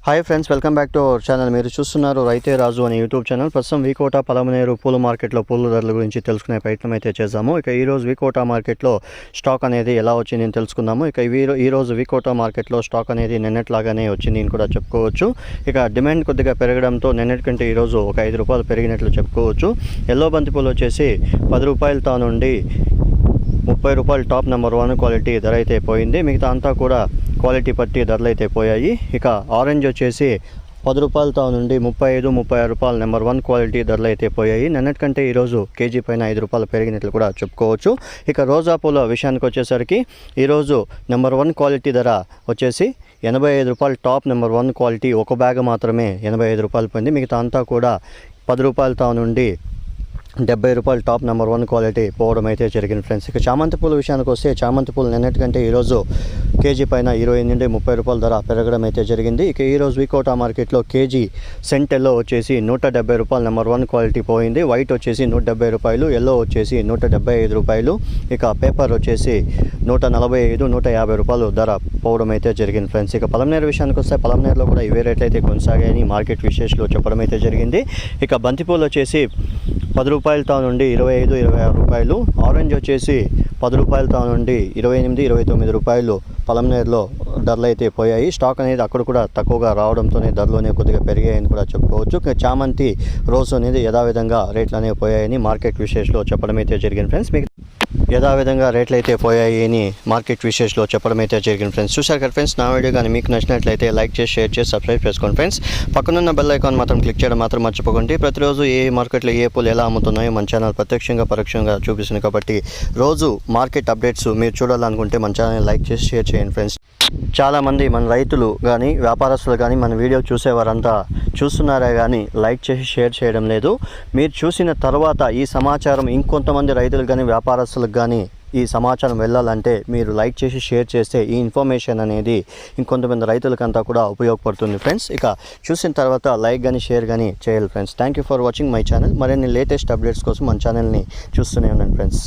Hi friends, welcome back to our channel. మీరు చూస్తున్నారు రైతే రాజు అనే యూట్యూబ్ ఛానల్. ప్రస్తుతం వికోట పలమనేరు పూల మార్కెట్లో పూల ధరల గురించి తెలుసుకునే ప్రయత్నం అయితే చేద్దాము. ఇక ఈరోజు వికోట మార్కెట్లో స్టాక్ అనేది ఎలా వచ్చింది అని తెలుసుకుందాము. ఇక ఈరోజు వికోట మార్కెట్లో స్టాక్ అనేది నిన్నట్లాగానే వచ్చింది అని కూడా చెప్పుకోవచ్చు. ఇక డిమాండ్ కొద్దిగా పెరగడంతో నిన్నటి కంటే ఈరోజు ఒక 5 రూపాయలు పెరిగినట్లు చెప్పుకోవచ్చు. ఎల్లో బంతిపూలు వచ్చేసి 10 రూపాయలతో నుండి 30 రూపాయలు టాప్ నెంబర్ 1 క్వాలిటీ ధర అయితే పోయింది. మిగతా అంతా కూడా క్వాలిటీ పట్టి ధరలు అయితే పోయాయి. ఇక ఆరెంజ్ వచ్చేసి 10 రూపాయలతో నుండి 35-36 రూపాయలు నెంబర్ 1 క్వాలిటీ ధరలు అయితే పోయాయి. నిన్నటికంటే ఈరోజు కేజీ పైన 5 రూపాయలు పెరిగినట్లు కూడా చెప్పుకోవచ్చు. ఇక రోజా పూల విషయానికి వచ్చేసరికి ఈరోజు నెంబర్ 1 క్వాలిటీ ధర వచ్చేసి 85 రూపాయలు టాప్ నెంబర్ 1 క్వాలిటీ ఒక బ్యాగ్ మాత్రమే 85 రూపాయలు పోయింది. మిగతా అంతా కూడా 10 రూపాయలతో నుండి 70 రూపాయలు టాప్ నెంబర్ 1 క్వాలిటీ పోవడం అయితే జరిగింది ఫ్రెండ్స్. ఇక చామంతి పూల విషయానికి వస్తే చామంతి పూలు నిన్నటికంటే ఈరోజు కేజీ పైన 20 నుండి 30 రూపాయల ధర పెరగడం అయితే జరిగింది. ఇక ఈరోజు వికోట మార్కెట్లో కేజీ సెంటెల్లో వచ్చేసి 170 రూపాయలు నెంబర్ 1 క్వాలిటీ పోయింది. వైట్ వచ్చేసి 170 రూపాయలు, ఎల్లో వచ్చేసి 175 రూపాయలు, ఇక పేపర్ వచ్చేసి 145-150 రూపాయలు ధర పోవడం అయితే జరిగింది ఫ్రెండ్స్. ఇక పలమనేరు విషయానికి వస్తే పలమనేరులో కూడా ఇవే రేట్లు అయితే కొనసాగాయని మార్కెట్ విశేషాలు చెప్పడం అయితే జరిగింది. ఇక బంతిపూలు వచ్చేసి 10 రూపాయలతో నుండి 25-26 రూపాయలు, ఆరెంజ్ వచ్చేసి 10 రూపాయలతో నుండి 28-29 రూపాయలు పలమనేరులో ధరలు అయితే పోయాయి. స్టాక్ అనేది అక్కడ కూడా తక్కువగా రావడంతోనే ధరలోనే కొద్దిగా పెరిగాయని కూడా చెప్పుకోవచ్చు. చామంతి రోజ్ అనేది యథావిధంగా రేట్లు అనేవి పోయాయని మార్కెట్ విశేషాలు చెప్పడం అయితే జరిగింది ఫ్రెండ్స్. మీకు యథావిధంగా రేట్లు అయితే పోయాయి అని మార్కెట్ విశేషాలు చెప్పడం అయితే జరిగింది ఫ్రెండ్స్. చూశారు కదా ఫ్రెండ్స్, నా వీడియో కానీ మీకు నచ్చినట్లయితే లైక్ చేసి, షేర్ చేసి, సబ్స్క్రైబ్ చేసుకోండి ఫ్రెండ్స్. పక్కనున్న బెల్ ఐకాన్ మాత్రం క్లిక్ చేయడం మాత్రం మర్చిపోకండి. ప్రతిరోజు ఏ మార్కెట్లో ఏ పూలు ఎలా అమ్ముతున్నాయో మన ఛానల్ ప్రత్యక్షంగా పరోక్షంగా చూపిస్తుంది కాబట్టి రోజు మార్కెట్ అప్డేట్స్ మీరు చూడాలనుకుంటే మన ఛానల్ లైక్ చేసి, షేర్ చేయండి ఫ్రెండ్స్. చాలామంది మన రైతులు కానీ వ్యాపారస్తులు కానీ మన వీడియో చూసేవారంతా చూస్తున్నారే కానీ లైక్ చేసి షేర్ చేయడం లేదు. మీరు చూసిన తర్వాత ఈ సమాచారం ఇంకొంతమంది రైతులు కానీ వ్యాపారస్తులకు కానీ ఈ సమాచారం వెళ్ళాలంటే మీరు లైక్ చేసి షేర్ చేస్తే ఈ ఇన్ఫర్మేషన్ అనేది ఇంకొంతమంది రైతులకంతా కూడా ఉపయోగపడుతుంది ఫ్రెండ్స్. ఇక చూసిన తర్వాత లైక్ కానీ షేర్ కానీ చేయాలి friends. Thank you for watching my channel. మరిన్ని లేటెస్ట్ అప్డేట్స్ కోసం మన ఛానల్ని చూస్తూనే ఉండండి ఫ్రెండ్స్.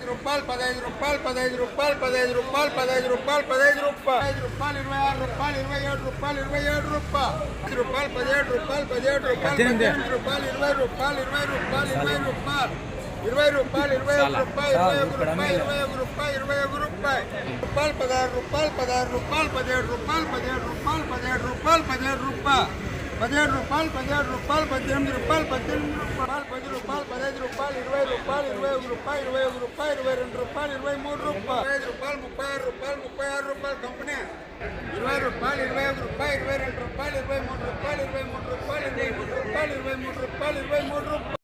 రూపాయలు 15 రూపాయలు 15 రూపాయలు 15 రూపాయలు 15 రూపాయలు 15 రూపాయలు 26 రూపాయలు 27 రూపాయలు 27 రూపాయలు 17 రూపాయలు 17 రూపాయలు 18 రూపాయలు 20 రూపాయలు 20 రూపాయలు 20 రూపాయలు 20 రూపాయలు 21 రూపాయలు 21 రూపాయలు 21 రూపాయలు 16 రూపాయలు 16 రూపాయలు 17 రూపాయలు 17 రూపాయలు 17 రూపాయలు 17 రూపాయలు 17 రూపాయలు 18 రూపాయలు 18 రూపాయలు 18 రూపాయలు 10 రూపాయలు 15 రూపాయలు 20 రూపాయలు 21 రూపాయలు 21 రూపాయలు 22 రూపాయలు 23 రూపాయలు 25 రూపాయలు 36 రూపాయలు 36 రూపాయలు కంపెనీ 20 రూపాయలు 21 రూపాయలు 22 రూపాయలు 23 రూపాయలు 23 రూపాయలు 23 రూపాయలు 23 రూపాయలు 23 రూపాయలు